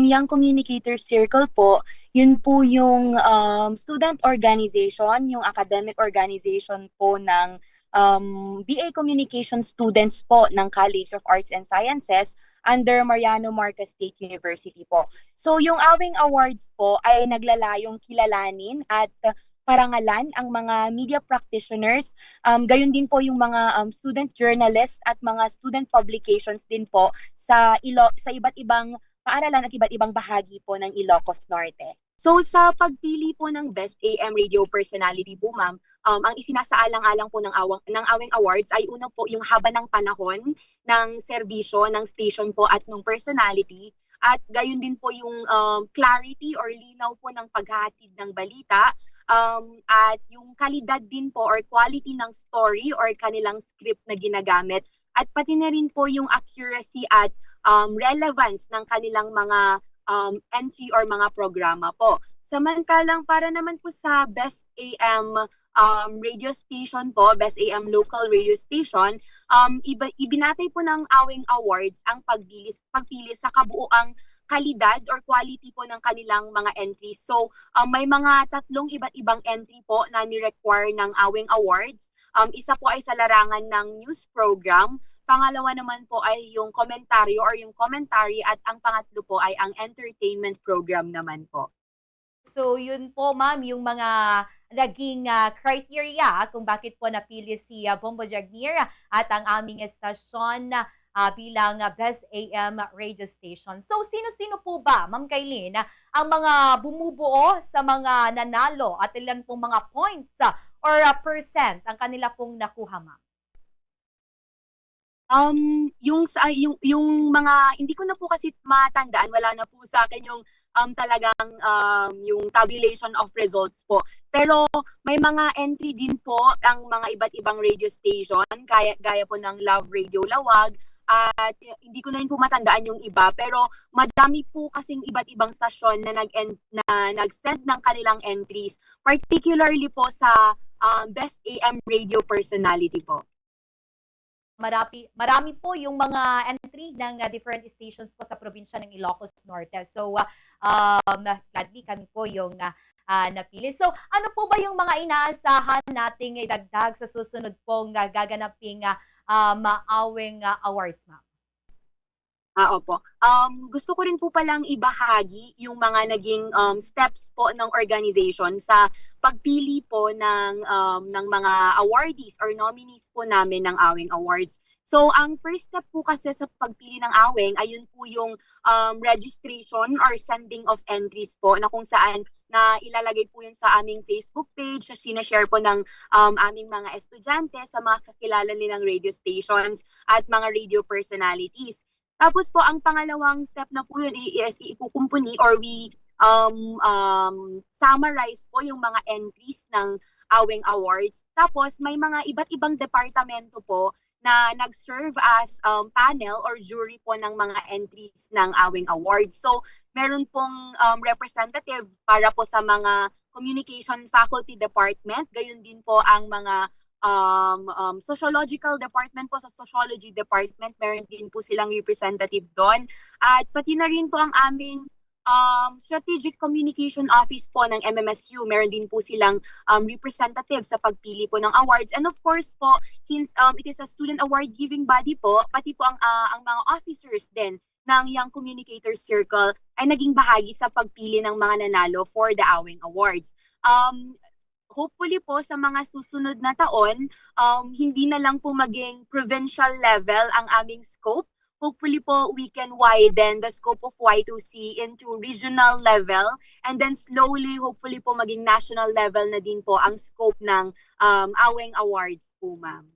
Young Communicator Circle po, yun po yung student organization, yung academic organization po ng BA Communication students po ng College of Arts and Sciences under Mariano Marquez State University po. So yung Awing Awards po ay naglalayong kilalanin at parangalan ang mga media practitioners, gayon din po yung mga student journalists at mga student publications din po sa iba't ibang paaralan at iba't ibang bahagi po ng Ilocos Norte. So sa pagpili po ng Best AM Radio Personality po ma'am, ang isinasaalang-alang po ng Awing Awards ay una po yung haba ng panahon ng serbisyo ng station po at ng personality, at gayon din po yung clarity or linaw po ng paghahatid ng balita, at yung kalidad din po or quality ng story or kanilang script na ginagamit, at pati na rin po yung accuracy at relevance ng kanilang mga entry or mga programa po. Samantalang para naman po sa Best AM radio station po, Best AM local radio station, ibinatay po ng Awing Awards ang pagpili sa kabuuang kalidad or quality po ng kanilang mga entries. So, may mga tatlong iba't ibang entry po na ni-require ng Awing Awards. Isa po ay sa larangan ng news program. Pangalawa naman po ay yung komentaryo or yung commentary, at ang pangatlo po ay ang entertainment program naman po. So yun po ma'am yung mga naging criteria kung bakit po napili si Bombo Jagnier at ang aming estasyon bilang Best AM radio station. So sino-sino po ba, Ma'am Kailin, ang mga bumubuo sa mga nanalo at ilan pong mga points or percent ang kanila pong nakuha, ma'am? Yung mga hindi ko na po kasi matandaan, wala na po sa akin yung talagang yung tabulation of results po. Pero may mga entry din po ang mga iba't ibang radio station, gaya po ng Love Radio Lawag, at hindi ko na rin po matandaan yung iba, pero madami po kasing iba't ibang stasyon na nag-send ng kanilang entries, particularly po sa Best AM Radio Personality po. Marami po yung mga entry ng different stations po sa probinsya ng Ilocos Norte. So, gladly kami po yung napili. So, ano po ba yung mga inaasahan nating idagdag sa susunod pong gaganaping Awing Awards, ma'am? Opo. Gusto ko rin po palang ibahagi yung mga naging steps po ng organization sa pagpili po ng mga awardees or nominees po namin ng Awing Awards. So, ang first step po kasi sa pagpili ng Awing, ayun po yung registration or sending of entries po, na kung saan na ilalagay po yun sa aming Facebook page, sinashare po ng aming mga estudyante sa mga kakilala nilang radio stations at mga radio personalities. Tapos po, ang pangalawang step na po yun is ikukumpuni or we summarize po yung mga entries ng Awing Awards. Tapos may mga iba't ibang departamento po na nag-serve as panel or jury po ng mga entries ng Awing Awards. So meron pong representative para po sa mga communication faculty department, gayon din po ang mga sociological department po, sa sociology department, meron din po silang representative doon. At pati na rin po ang aming strategic communication office po ng MMSU, meron din po silang representative sa pagpili po ng awards. And of course po, since it is a student award giving body po, pati po ang mga officers din ng Young Communicator Circle ay naging bahagi sa pagpili ng mga nanalo for the Awing Awards. Hopefully po sa mga susunod na taon, hindi na lang po maging provincial level ang aming scope. Hopefully po we can widen the scope of Y2C into regional level, and then slowly, hopefully po maging national level na din po ang scope ng Awing Awards po, ma'am.